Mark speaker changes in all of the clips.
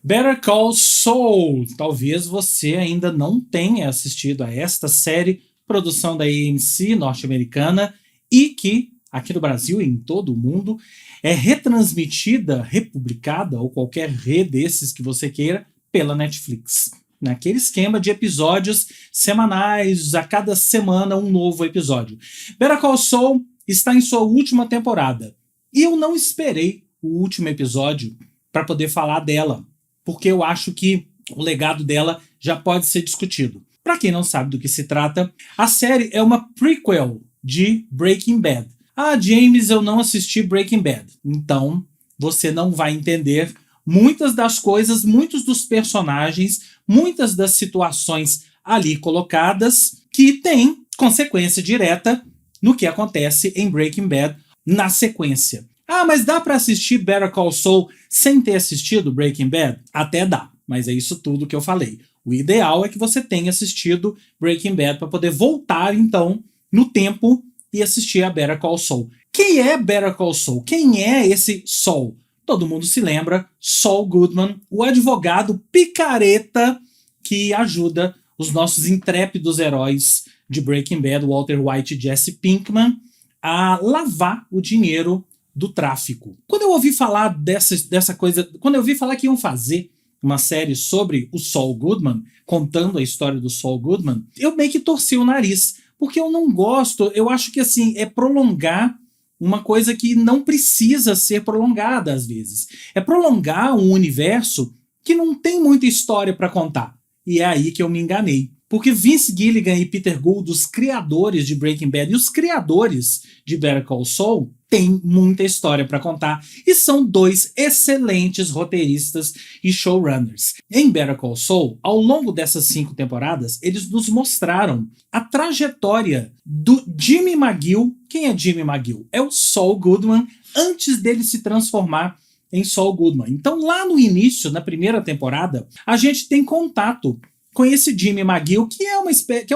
Speaker 1: Better Call Saul. Talvez você ainda não tenha assistido a esta série, produção da AMC norte-americana, e que, aqui no Brasil e em todo o mundo, é retransmitida, republicada, ou qualquer rede desses que você queira, pela Netflix. Naquele esquema de episódios semanais, a cada semana um novo episódio. Better Call Saul está em sua última temporada. E eu não esperei o último episódio para poder falar dela, porque eu acho que o legado dela já pode ser discutido. Para quem não sabe do que se trata, a série é uma prequel de Breaking Bad. Ah, James, eu não assisti Breaking Bad. Então, você não vai entender muitas das coisas, muitos dos personagens, muitas das situações ali colocadas que têm consequência direta no que acontece em Breaking Bad na sequência. Ah, mas dá pra assistir Better Call Saul sem ter assistido Breaking Bad? Até dá, mas é isso tudo que eu falei. O ideal é que você tenha assistido Breaking Bad para poder voltar, então, no tempo e assistir a Better Call Saul. Quem é Better Call Saul? Quem é esse Saul? Todo mundo se lembra, Saul Goodman, o advogado picareta que ajuda os nossos intrépidos heróis de Breaking Bad, Walter White e Jesse Pinkman, a lavar o dinheiro do tráfico. Quando eu ouvi falar dessa coisa, quando eu ouvi falar que iam fazer uma série sobre o Saul Goodman, contando a história do Saul Goodman, eu meio que torci o nariz, porque eu não gosto, eu acho que assim, é prolongar uma coisa que não precisa ser prolongada às vezes. É prolongar um universo que não tem muita história para contar. E é aí que eu me enganei. Porque Vince Gilligan e Peter Gould, os criadores de Breaking Bad e os criadores de Better Call Saul, têm muita história para contar e são dois excelentes roteiristas e showrunners. Em Better Call Saul, ao longo dessas 5 temporadas, eles nos mostraram a trajetória do Jimmy McGill. Quem é Jimmy McGill? É o Saul Goodman antes dele se transformar em Saul Goodman. Então, lá no início, na primeira temporada, a gente tem contato com esse Jimmy McGill, que é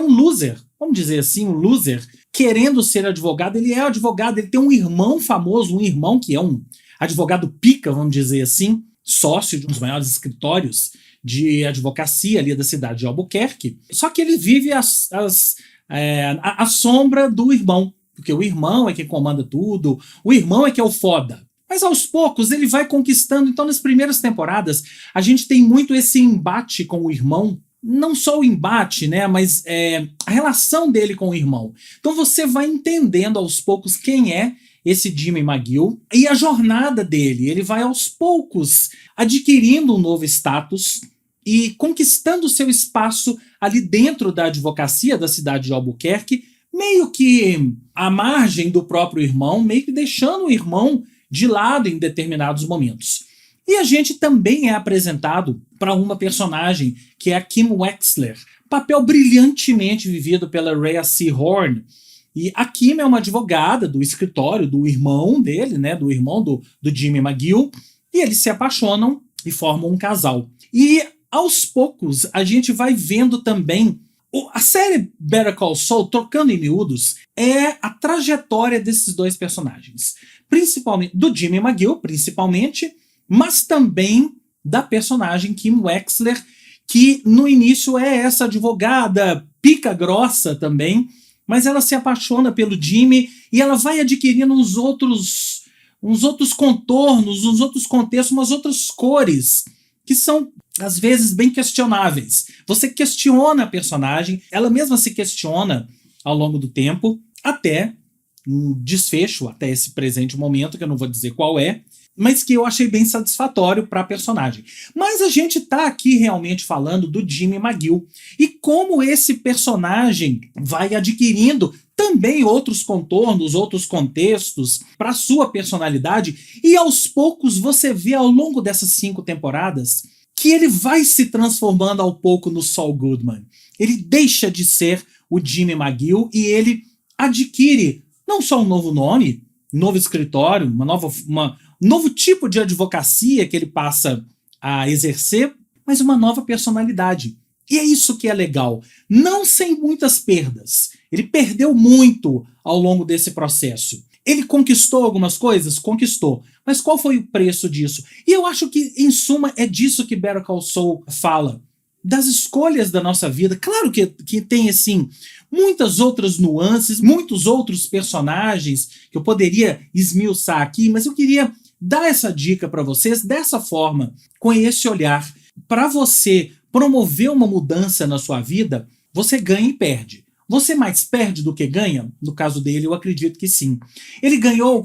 Speaker 1: um loser, vamos dizer assim, um loser, querendo ser advogado. Ele é advogado, ele tem um irmão famoso, um irmão que é um advogado pica, vamos dizer assim, sócio de um dos maiores escritórios de advocacia ali da cidade de Albuquerque. Só que ele vive a sombra do irmão, porque o irmão é quem comanda tudo, o irmão é que é o foda. Mas aos poucos ele vai conquistando. Então, nas primeiras temporadas, a gente tem muito esse embate com o irmão. Não só o embate, né, mas a relação dele com o irmão. Então você vai entendendo aos poucos quem é esse Jimmy McGill e a jornada dele. Ele vai aos poucos adquirindo um novo status e conquistando seu espaço ali dentro da advocacia da cidade de Albuquerque, meio que à margem do próprio irmão, meio que deixando o irmão de lado em determinados momentos. E a gente também é apresentado para uma personagem que é a Kim Wexler, papel brilhantemente vivido pela Rhea Seehorn. E a Kim é uma advogada do escritório do irmão dele, né, do irmão do Jimmy McGill, e eles se apaixonam e formam um casal. E aos poucos a gente vai vendo também a série Better Call Saul, trocando em miúdos, é a trajetória desses dois personagens, principalmente do Jimmy McGill, principalmente, mas também da personagem Kim Wexler, que no início é essa advogada pica grossa também, mas ela se apaixona pelo Jimmy e ela vai adquirindo uns outros contornos, uns outros contextos, umas outras cores, que são às vezes bem questionáveis. Você questiona a personagem, ela mesma se questiona ao longo do tempo, até um desfecho, até esse presente momento, que eu não vou dizer qual é, mas que eu achei bem satisfatório para a personagem. Mas a gente está aqui realmente falando do Jimmy McGill e como esse personagem vai adquirindo também outros contornos, outros contextos para sua personalidade, e aos poucos você vê ao longo dessas 5 temporadas que ele vai se transformando ao pouco no Saul Goodman. Ele deixa de ser o Jimmy McGill e ele adquire não só um novo nome, um novo escritório, um novo tipo de advocacia que ele passa a exercer, mas uma nova personalidade. E é isso que é legal. Não sem muitas perdas. Ele perdeu muito ao longo desse processo. Ele conquistou algumas coisas? Conquistou. Mas qual foi o preço disso? E eu acho que, em suma, é disso que Better Call Saul fala. Das escolhas da nossa vida. Claro que tem, assim, muitas outras nuances, muitos outros personagens que eu poderia esmiuçar aqui, mas eu queria dar essa dica para vocês dessa forma, com esse olhar. Para você promover uma mudança na sua vida, você ganha e perde. Você mais perde do que ganha? No caso dele, eu acredito que sim. Ele ganhou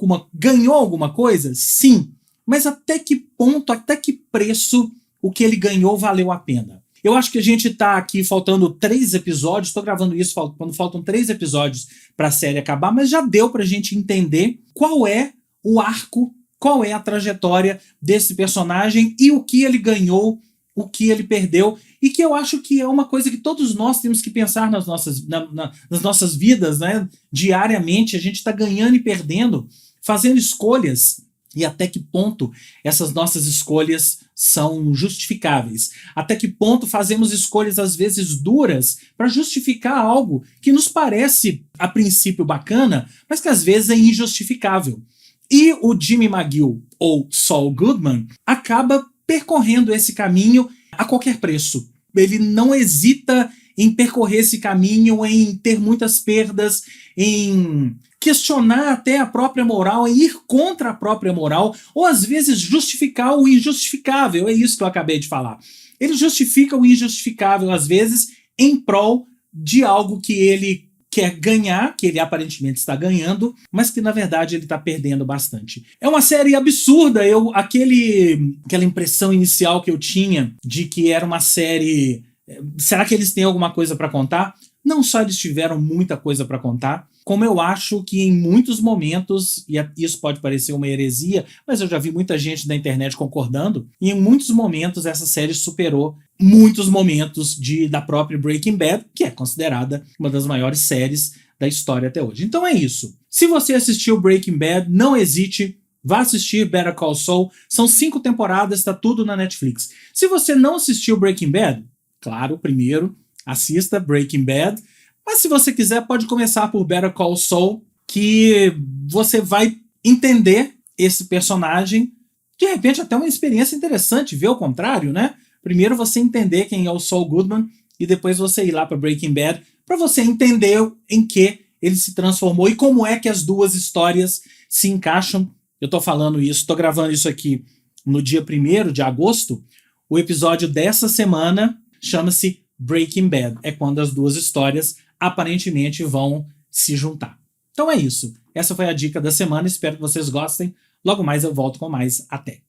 Speaker 1: alguma coisa? Sim. Mas até que ponto, até que preço o que ele ganhou valeu a pena? Eu acho que a gente tá aqui faltando 3 episódios, estou gravando isso quando faltam 3 episódios para a série acabar, mas já deu pra gente entender qual é o arco, qual é a trajetória desse personagem e o que ele ganhou, o que ele perdeu, e que eu acho que é uma coisa que todos nós temos que pensar nas nossas vidas, né? Diariamente, a gente está ganhando e perdendo, fazendo escolhas, e até que ponto essas nossas escolhas são justificáveis. Até que ponto fazemos escolhas, às vezes, duras para justificar algo que nos parece, a princípio, bacana, mas que às vezes é injustificável. E o Jimmy McGill, ou Saul Goodman, acaba percorrendo esse caminho a qualquer preço. Ele não hesita em percorrer esse caminho, em ter muitas perdas, em questionar até a própria moral, em ir contra a própria moral, ou às vezes justificar o injustificável. É isso que eu acabei de falar. Ele justifica o injustificável, às vezes, em prol de algo que ele quer ganhar, que ele aparentemente está ganhando, mas que na verdade ele está perdendo bastante. É uma série absurda. Aquela impressão inicial que eu tinha de que era uma série... Será que eles têm alguma coisa para contar? Não só eles tiveram muita coisa para contar, como eu acho que em muitos momentos, e isso pode parecer uma heresia, mas eu já vi muita gente da internet concordando, e em muitos momentos essa série superou muitos momentos da própria Breaking Bad, que é considerada uma das maiores séries da história até hoje. Então é isso. Se você assistiu Breaking Bad, não hesite, vá assistir Better Call Saul. São 5 temporadas, tá tudo na Netflix. Se você não assistiu Breaking Bad, claro, primeiro assista Breaking Bad, mas se você quiser pode começar por Better Call Saul, que você vai entender esse personagem, de repente até uma experiência interessante, ver o contrário, né? Primeiro você entender quem é o Saul Goodman e depois você ir lá para Breaking Bad para você entender em que ele se transformou e como é que as duas histórias se encaixam. Eu tô falando isso, tô gravando isso aqui no dia 1º de agosto. O episódio dessa semana chama-se Breaking Bad. É quando as duas histórias aparentemente vão se juntar. Então é isso. Essa foi a dica da semana. Espero que vocês gostem. Logo mais eu volto com mais. Até!